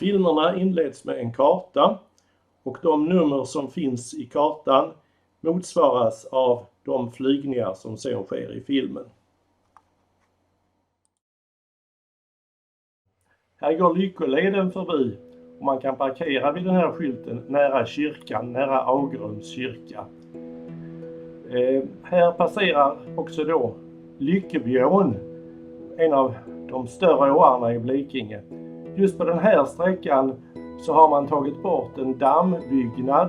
Filmerna inleds med en karta och de nummer som finns i kartan motsvaras av de flygningar som sen sker i filmen. Här går Lyckoleden förbi och man kan parkera vid den här skylten nära kyrkan, nära Augerums kyrka. Här passerar också då Lyckebyån, en av de större åarna i Blekinge. Just på den här sträckan så har man tagit bort en dammbyggnad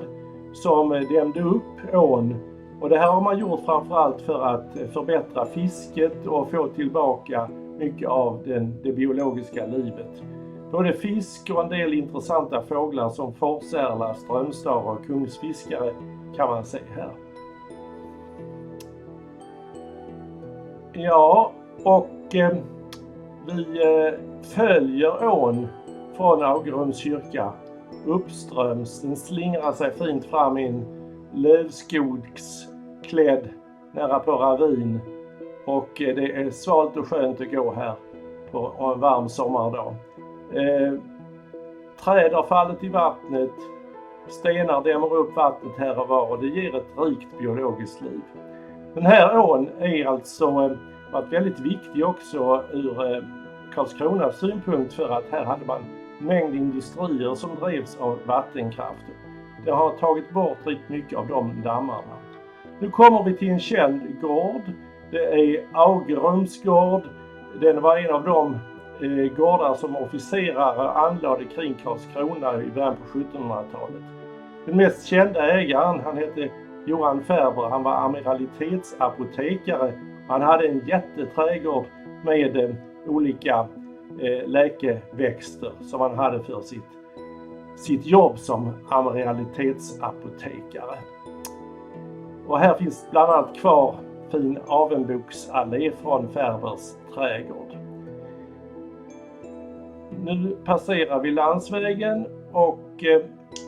som dämde upp ån. Och det här har man gjort framförallt för att förbättra fisket och få tillbaka mycket av det biologiska livet. Både fisk och en del intressanta fåglar som forsärla, strömstare och kungsfiskare kan man se här. Ja, och vi följer ån från Augerums kyrka uppströms. Den slingrar sig fint fram i en lövskogsklädd nära på ravin. Och det är svalt och skönt att gå här på en varm sommardag. Träd har fallit i vattnet, stenar dämmer upp vattnet här och var och det ger ett rikt biologiskt liv. Den här ån är alltså varit väldigt viktig också ur Karlskronas synpunkt för att här hade man en mängd industrier som drevs av vattenkraft. Det har tagit bort riktigt mycket av de dammarna. Nu kommer vi till en känd gård. Det är Augerums gård. Den var en av de gårdar som officerare anlade kring Karlskrona i början på 1700-talet. Den mest kända ägaren, han hette Johan Färber, han var amiralitetsapotekare. Han hade en jätteträdgård med olika läkeväxter som han hade för sitt jobb som amiralitetsapotekare. Och här finns bland annat kvar fin avenboksallé från Färbers trädgård. Nu passerar vi landsvägen och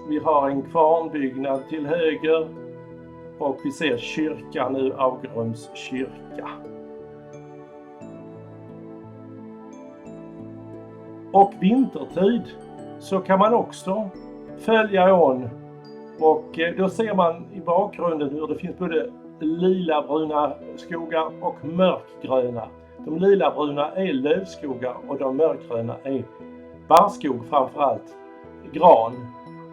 vi har en kvarnbyggnad till höger och vi ser kyrkan nu, Augerums kyrka. Och vintertid så kan man också följa ån och då ser man i bakgrunden hur det finns både lila-bruna skogar och mörkgröna. De lila-bruna är lövskogar och de mörkgröna är barrskog, framförallt gran.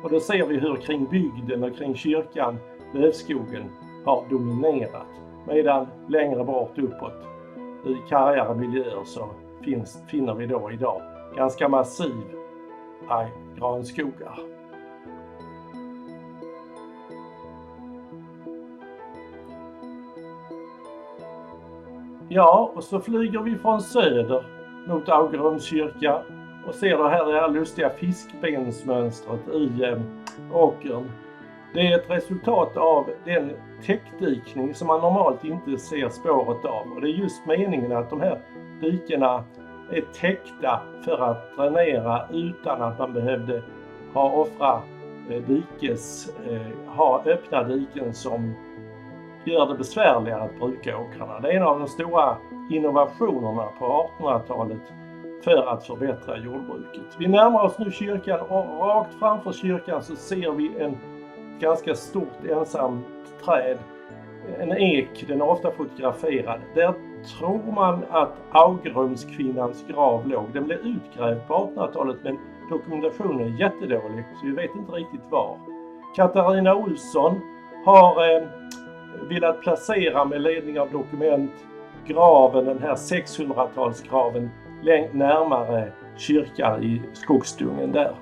Och då ser vi hur kring bygden och kring kyrkan lövskogen har dominerat. Medan längre bort uppåt i kargare miljöer så finner vi då idag ganska massiv granskogar. Ja, och så flyger vi från söder mot Augerums kyrka och ser då här det här lustiga fiskbensmönstret i åkern. Det är ett resultat av den täckdikning som man normalt inte ser spåret av. Och det är just meningen att de här dikena är täckta för att dränera utan att man behövde ha öppna diken som gör det besvärligare att bruka åkrarna. Det är en av de stora innovationerna på 1800-talet för att förbättra jordbruket. Vi närmar oss nu kyrkan och rakt framför kyrkan så ser vi en ganska stort ensamt träd. En ek, den är ofta fotograferad. Där tror man att Augerumskvinnans grav låg. Den blev utgrävd på 1800-talet men dokumentationen är jättedålig så vi vet inte riktigt var. Katarina Olsson har velat placera med ledning av dokument graven, den här 600-talsgraven närmare kyrkan i skogsdungen där.